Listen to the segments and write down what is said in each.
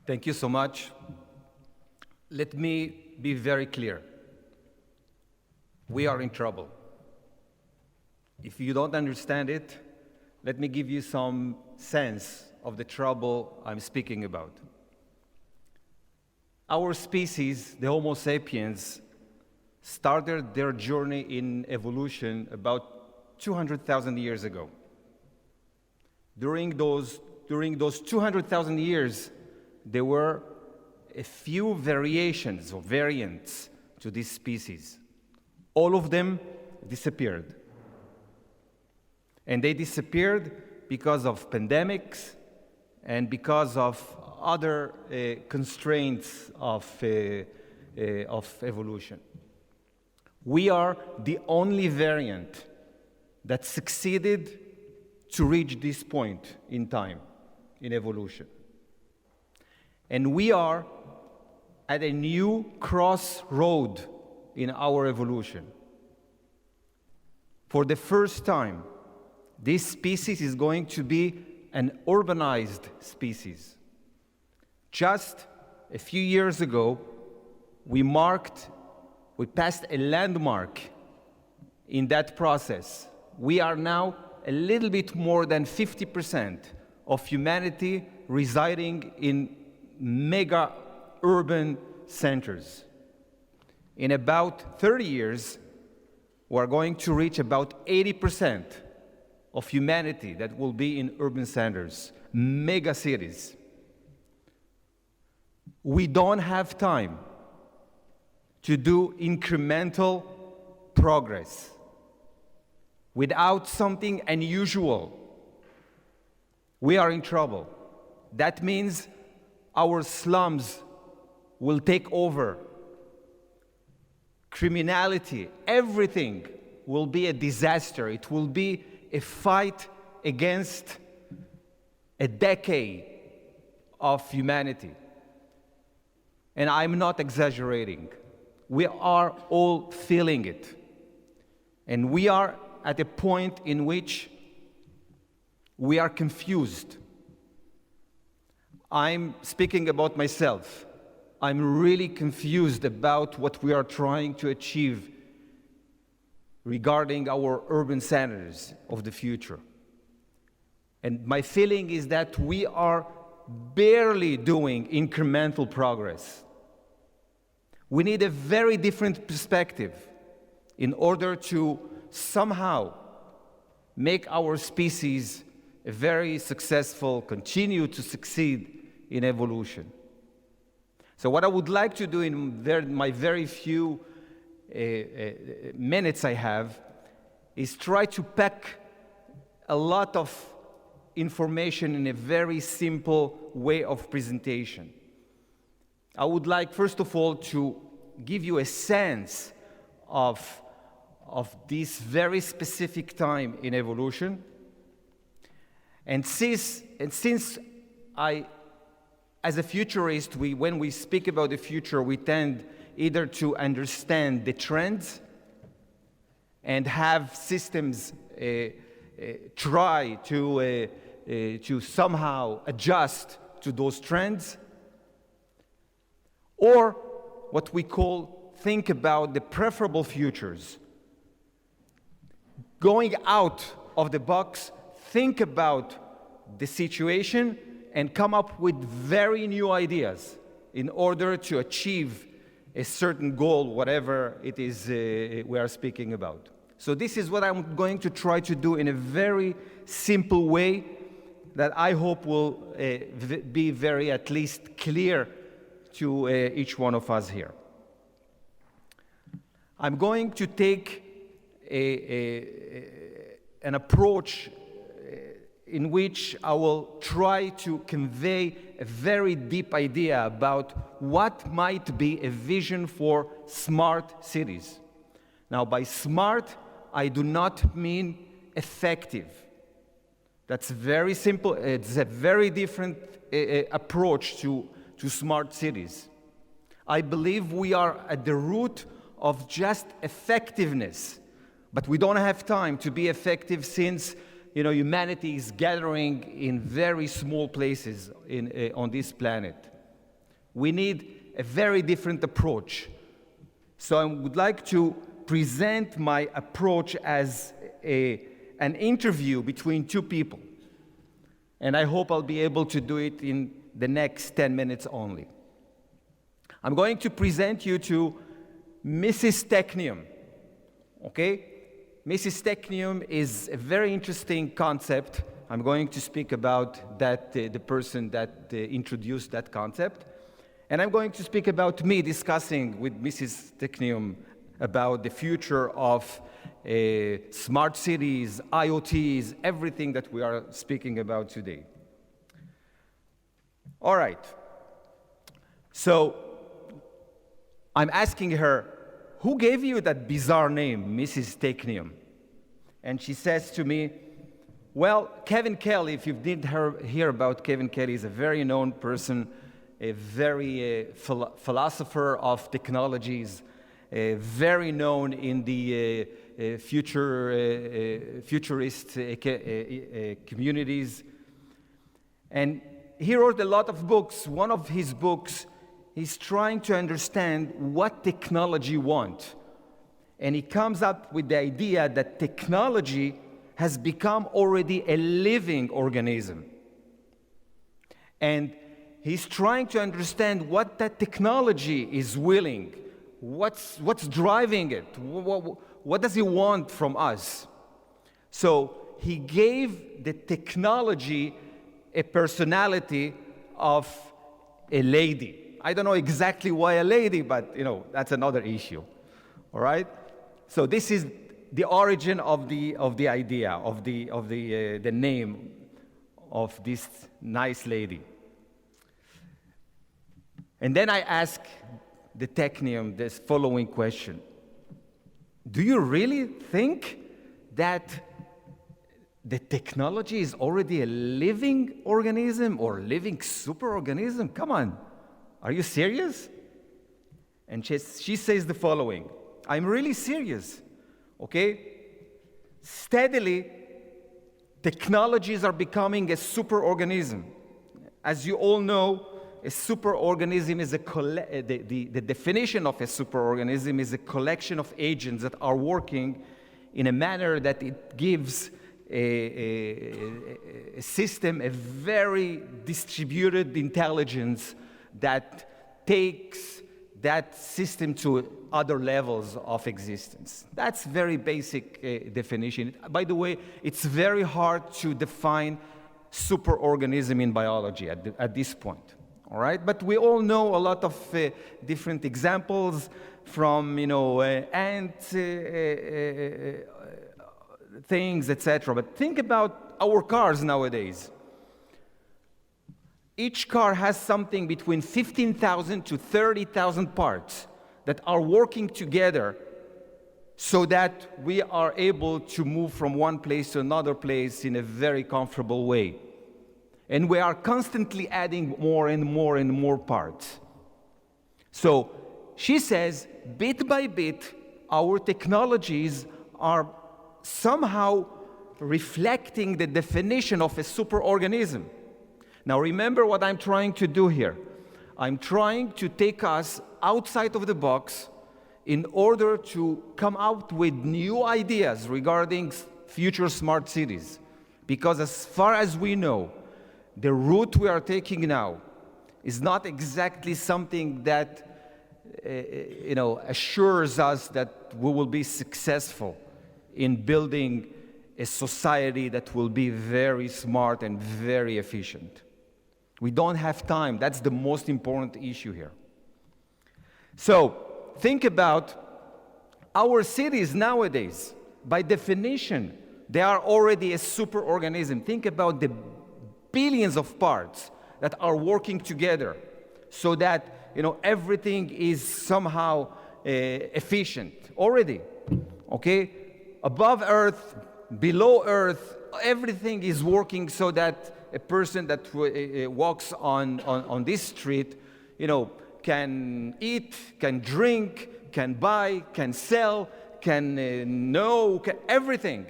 Thank you so much. Let me be very clear. We are in trouble. If you don't understand it, let me give you some sense of the trouble I'm speaking about. Our species, the Homo sapiens, started their journey in evolution about 200,000 years ago. During those 200,000 years, there were a few variations or variants to this species. All of them disappeared. And they disappeared because of pandemics and because of other constraints of evolution. We are the only variant that succeeded to reach this point in time in evolution. And we are at a new crossroad in our evolution. For the first time, this species is going to be an urbanized species. Just a few years ago, we passed a landmark in that process. We are now a little bit more than 50% of humanity residing in mega urban centers. In about 30 years, we're going to reach about 80% of humanity that will be in urban centers, mega cities. We don't have time to do incremental progress without something unusual. We are in trouble. That means our slums will take over. Criminality, everything will be a disaster. It will be a fight against a decade of humanity. And I'm not exaggerating. We are all feeling it. And we are at a point in which we are confused. I'm speaking about myself. I'm really confused about what we are trying to achieve regarding our urban centers of the future. And my feeling is that we are barely doing incremental progress. We need a very different perspective in order to somehow make our species a very successful, continue to succeed in evolution. So what I would like to do in my very few minutes I have is try to pack a lot of information in a very simple way of presentation. I would like, first of all, to give you a sense of this very specific time in evolution. And since I, as a futurist, when we speak about the future, we tend either to understand the trends and have systems try to somehow adjust to those trends, or what we call think about the preferable futures. Going out of the box, think about the situation and come up with very new ideas in order to achieve a certain goal, whatever it is we are speaking about. So this is what I'm going to try to do in a very simple way that I hope will be very at least clear to each one of us here. I'm going to take an approach in which I will try to convey a very deep idea about what might be a vision for smart cities. Now, by smart, I do not mean effective. That's very simple. It's a very different approach to smart cities. I believe we are at the root of just effectiveness, but we don't have time to be effective since humanity is gathering in very small places on this planet. We need a very different approach. So I would like to present my approach as an interview between two people. And I hope I'll be able to do it in the next 10 minutes only. I'm going to present you to Mrs. Technium, okay? Mrs. Technium is a very interesting concept. I'm going to speak about that, the person that introduced that concept. And I'm going to speak about me discussing with Mrs. Technium about the future of smart cities, IoTs, everything that we are speaking about today. All right. So I'm asking her, who gave you that bizarre name, Mrs. Technium? And she says to me, well, Kevin Kelly, if you didn't hear about Kevin Kelly, is a very known person, a very philosopher of technologies, very known in the futurist communities. And he wrote a lot of books. One of his books, he's trying to understand what technology wants. And he comes up with the idea that technology has become already a living organism. And he's trying to understand what that technology is willing, what's driving it, what does he want from us. So he gave the technology a personality of a lady. I don't know exactly why a lady, but that's another issue. All right? So this is the origin of the idea of the name of this nice lady. And then I ask the Technium this following question. Do you really think that the technology is already a living organism or living superorganism? Come on, are you serious? And she says the following, I'm really serious, okay? Steadily, technologies are becoming a superorganism. As you all know, a superorganism is the definition of a superorganism is a collection of agents that are working in a manner that it gives a system, a very distributed intelligence that takes that system to other levels of existence. That's very basic definition. By the way, it's very hard to define superorganism in biology at this point. All right, but we all know a lot of different examples from, ant things, etc. But think about our cars nowadays. Each car has something between 15,000 to 30,000 parts that are working together so that we are able to move from one place to another place in a very comfortable way. And we are constantly adding more and more and more parts. So she says, bit by bit, our technologies are somehow reflecting the definition of a superorganism. Now remember what I'm trying to do here. I'm trying to take us outside of the box in order to come out with new ideas regarding future smart cities. Because as far as we know, the route we are taking now is not exactly something that assures us that we will be successful in building a society that will be very smart and very efficient. We don't have time. That's the most important issue here. So think about our cities nowadays. By definition, they are already a superorganism. Think about the billions of parts that are working together so that everything is somehow efficient already. Okay? Above Earth, below Earth, everything is working so that a person that walks on this street, can eat, can drink, can buy, can sell, can know, everything.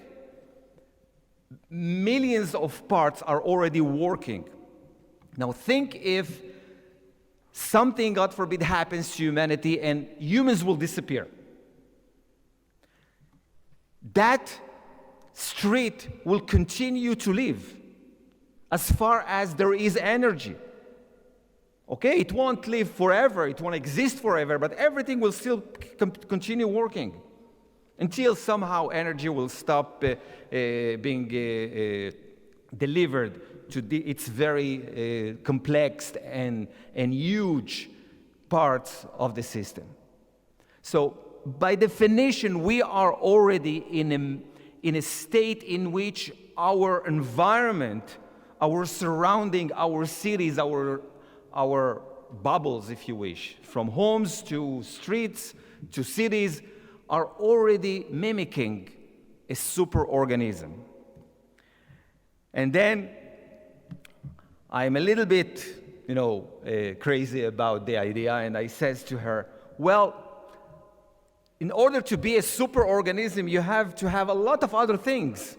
Millions of parts are already working. Now think if something, God forbid, happens to humanity and humans will disappear. That street will continue to live as far as there is energy. Okay, it won't live forever, it won't exist forever, but everything will still continue working until somehow energy will stop being delivered to its very complex and huge parts of the system. So, by definition, we are already in a state in which our environment, our surrounding, our cities, our bubbles, if you wish, from homes to streets to cities, are already mimicking a superorganism. And then I'm a little bit, crazy about the idea, and I says to her, well, in order to be a superorganism, you have to have a lot of other things,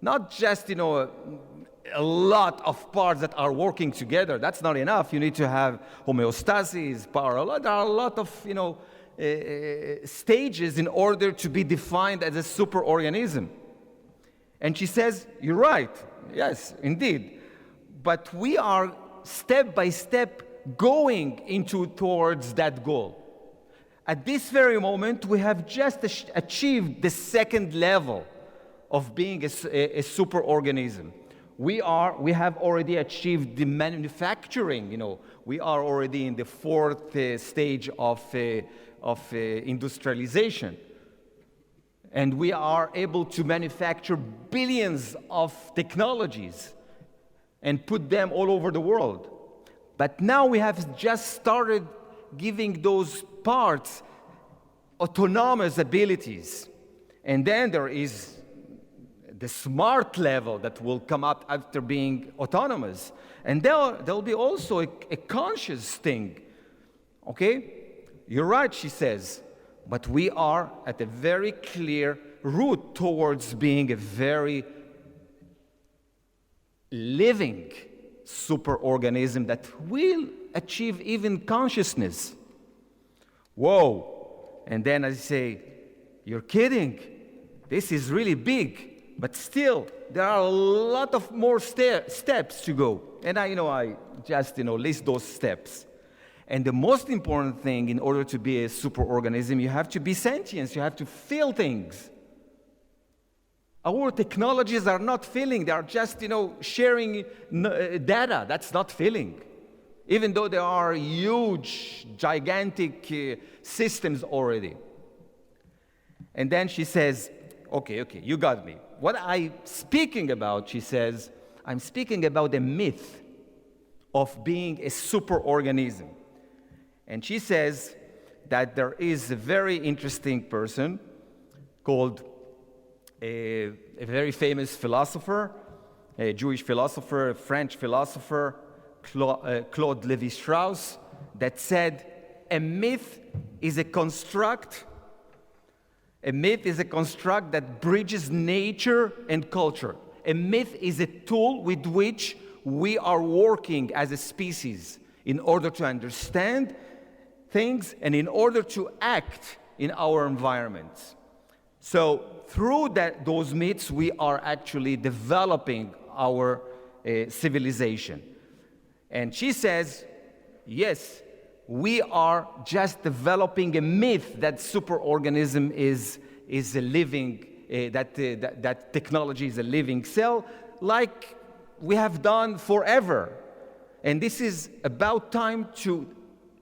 not just, a lot of parts that are working together. That's not enough. You need to have homeostasis, power. There are a lot of, stages in order to be defined as a superorganism. And she says, you're right. Yes, indeed. But we are step by step going towards that goal. At this very moment, we have just achieved the second level of being a superorganism. We have already achieved the manufacturing. We are already in the fourth stage of industrialization, and we are able to manufacture billions of technologies and put them all over the world. But now we have just started giving those parts autonomous abilities, and then there is the smart level that will come up after being autonomous. And there'll be also a conscious thing. Okay? You're right, she says. But we are at a very clear route towards being a very living superorganism that will achieve even consciousness. Whoa. And then I say, you're kidding. This is really big. But still, there are a lot of more steps to go. And I just, list those steps. And the most important thing, in order to be a superorganism, you have to be sentient. You have to feel things. Our technologies are not feeling. They are just, sharing data. That's not feeling. Even though there are huge, gigantic systems already. And then she says, okay, you got me. What I'm speaking about, she says, I'm speaking about the myth of being a superorganism. And she says that there is a very interesting person called a very famous philosopher, a Jewish philosopher, a French philosopher, Claude Lévi-Strauss, that said, a myth is a construct. A myth is a construct that bridges nature and culture. A myth is a tool with which we are working as a species in order to understand things and in order to act in our environments. So through those myths, we are actually developing our civilization. And she says, yes, we are just developing a myth that superorganism is a living, that technology is a living cell, like we have done forever. And this is about time to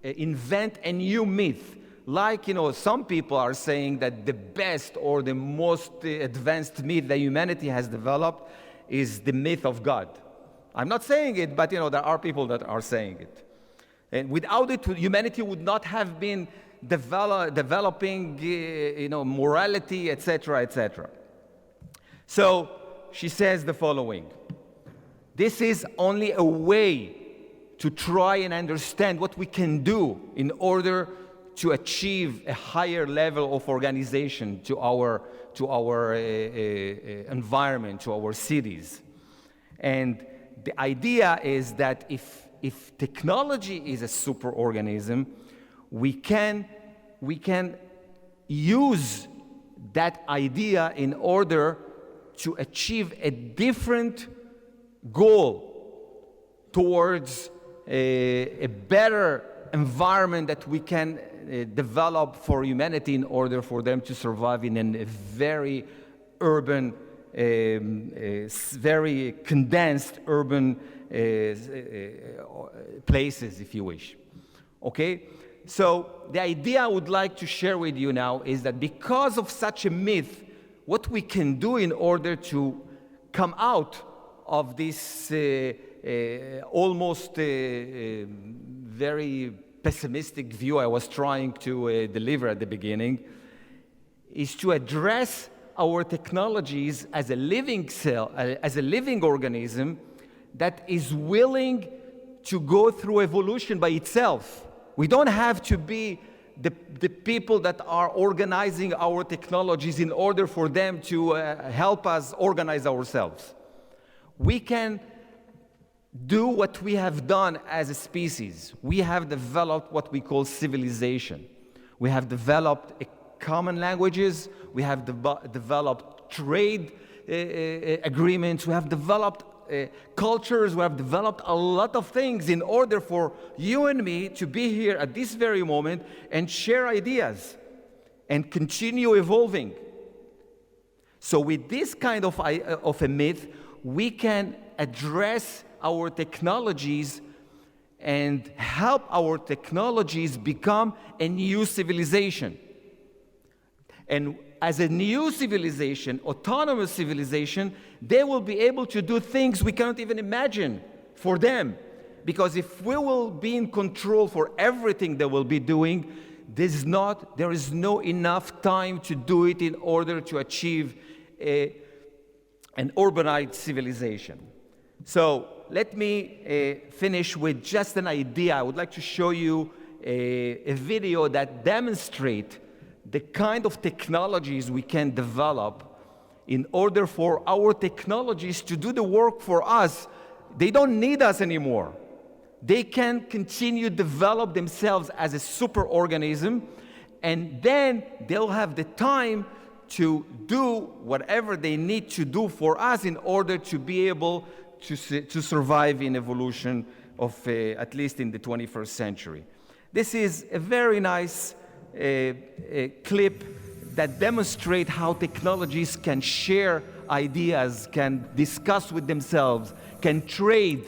invent a new myth. Like, some people are saying that the best or the most advanced myth that humanity has developed is the myth of God. I'm not saying it, but, there are people that are saying it. And without it, humanity would not have been developing, morality, etc., etc. So she says the following. This is only a way to try and understand what we can do in order to achieve a higher level of organization to our environment, to our cities. And the idea is that if if technology is a superorganism, we can use that idea in order to achieve a different goal towards a better environment that we can develop for humanity in order for them to survive in a very urban, very condensed urban places, if you wish. Okay? So the idea I would like to share with you now is that because of such a myth, what we can do in order to come out of this almost very pessimistic view I was trying to deliver at the beginning is to address our technologies as a living cell, as a living organism that is willing to go through evolution by itself. We don't have to be the people that are organizing our technologies in order for them to help us organize ourselves. We can do what we have done as a species. We have developed what we call civilization. We have developed common languages. We have developed trade agreements. We have developed cultures. We have developed a lot of things in order for you and me to be here at this very moment and share ideas and continue evolving. So with this kind of a myth, we can address our technologies and help our technologies become a new civilization. And as a new civilization, autonomous civilization, they will be able to do things we cannot even imagine for them. Because if we will be in control for everything they will be doing, there is no enough time to do it in order to achieve an urbanized civilization. So let me finish with just an idea. I would like to show you a video that demonstrates the kind of technologies we can develop in order for our technologies to do the work for us. They don't need us anymore. They can continue to develop themselves as a superorganism, and then they'll have the time to do whatever they need to do for us in order to be able to survive in evolution of at least in the 21st century. This is a very nice clip that demonstrates how technologies can share ideas, can discuss with themselves, can trade.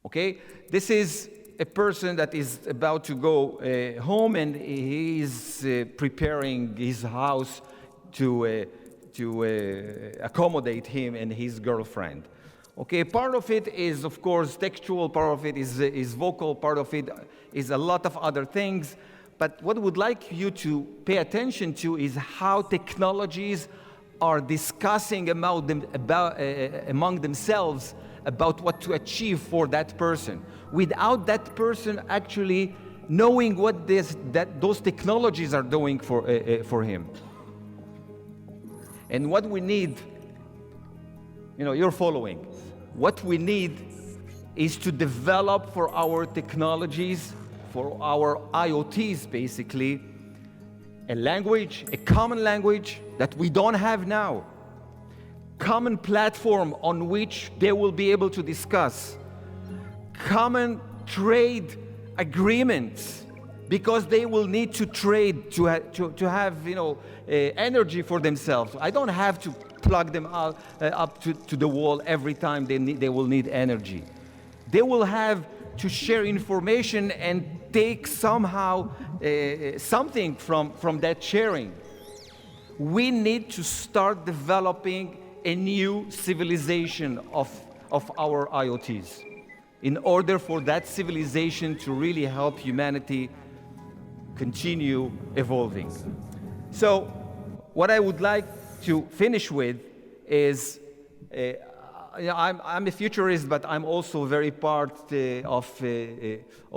Okay? This is a person that is about to go home, and he is preparing his house to accommodate him and his girlfriend. Okay, part of it is, of course, textual, part of it is vocal, part of it is a lot of other things. But what I would like you to pay attention to is how technologies are discussing among themselves about what to achieve for that person, without that person actually knowing what those technologies are doing for him. And what we need, you're following. What we need is to develop for our technologies, for our IoTs basically, a language, a common language that we don't have now. Common platform on which they will be able to discuss. Common trade agreements, because they will need to trade to have energy for themselves. I don't have to plug them up to the wall every time they will need energy. They will have to share information and take somehow something from that sharing. We need to start developing a new civilization of our IoTs in order for that civilization to really help humanity continue evolving. So what I would like to finish with is, I'm a futurist, but I'm also very part of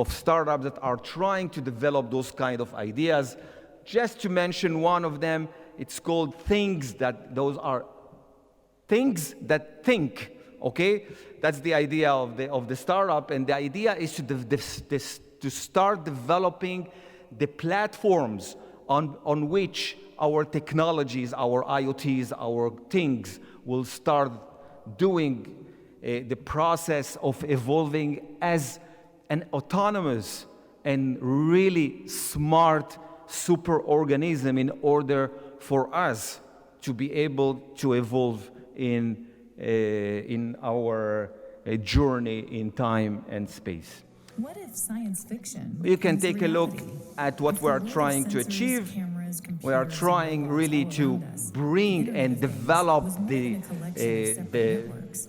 startups that are trying to develop those kind of ideas. Just to mention one of them, it's called those are things that think. okay? That's the idea of the startup, and the idea is to start developing the platforms on which our technologies, our IoTs, our things will start doing the process of evolving as an autonomous and really smart superorganism in order for us to be able to evolve in our journey in time and space. What if science fiction? You can take a look reality? at what If we the are world of trying to sensors, achieve. cameras, We are computers, trying and robots really all to around us, bring Internet and of Things develop was more than a collection of separate networks.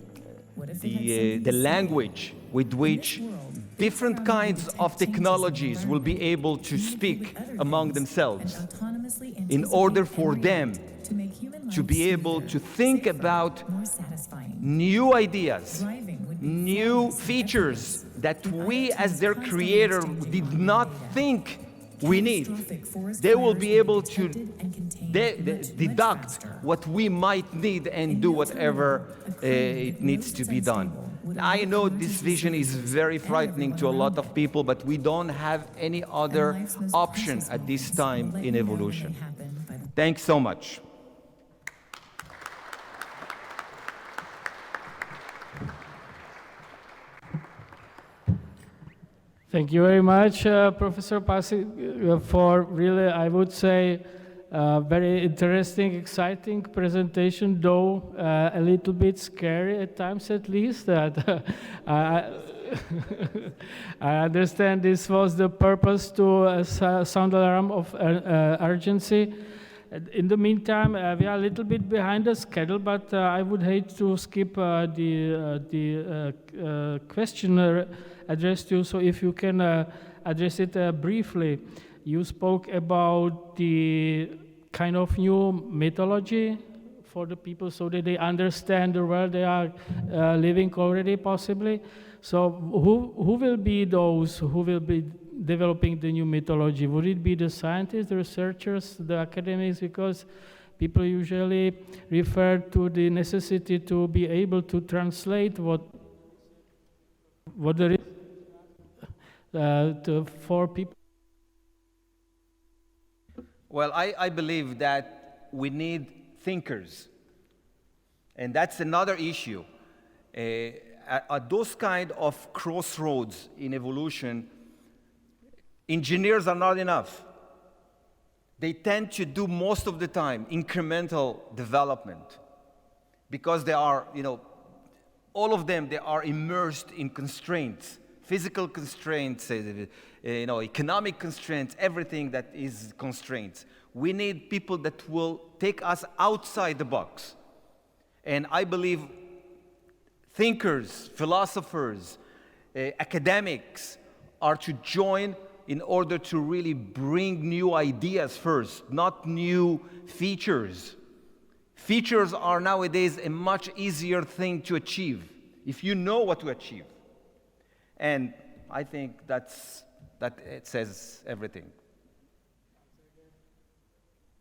What if it had something the to say? language with which In this world, different things around you kinds detect of changes in the technologies will be environment, able to communicate speak with other among things, themselves and autonomously in order anticipate for and them react to make human to life be able smoother, to think safer, about more satisfying. new ideas, Driving would be new flawless and features effortless. that With we IoTs as their constantly creator exchanging did online not data. think we need. Catastrophic forest They will fires be would able to detected and contained much deduct faster. what we might need and In do no whatever time at all, a crew it that needs knows to it's be done. unstable would I alert know this emergency vision is services very and frightening to a everyone lot around of it. people, but we don't have any And other life's most option precious at this moments time will let in you know when they evolution. happen by the Thanks so much. Thank you very much, Professor Pasi, for really, I would say, very interesting, exciting presentation, though a little bit scary at times at least. That I I understand this was the purpose to sound alarm of urgency. In the meantime, we are a little bit behind the schedule, but I would hate to skip the question addressed to you. So if you can address it briefly. You spoke about the kind of new mythology for the people so that they understand the world they are living already, possibly. So who will be those who will be developing the new mythology? Would it be the scientists, the researchers, the academics? Because people usually refer to the necessity to be able to translate what there is for people. Well, I believe that we need thinkers. And that's another issue. At those kind of crossroads in evolution, engineers are not enough. They tend to do most of the time incremental development because they are, all of them, they are immersed in constraints, physical constraints, economic constraints, everything that is constraints. We need people that will take us outside the box. And I believe thinkers, philosophers, academics are to join in order to really bring new ideas first, not new features. Features are nowadays a much easier thing to achieve if you know what to achieve. And I think that it says everything.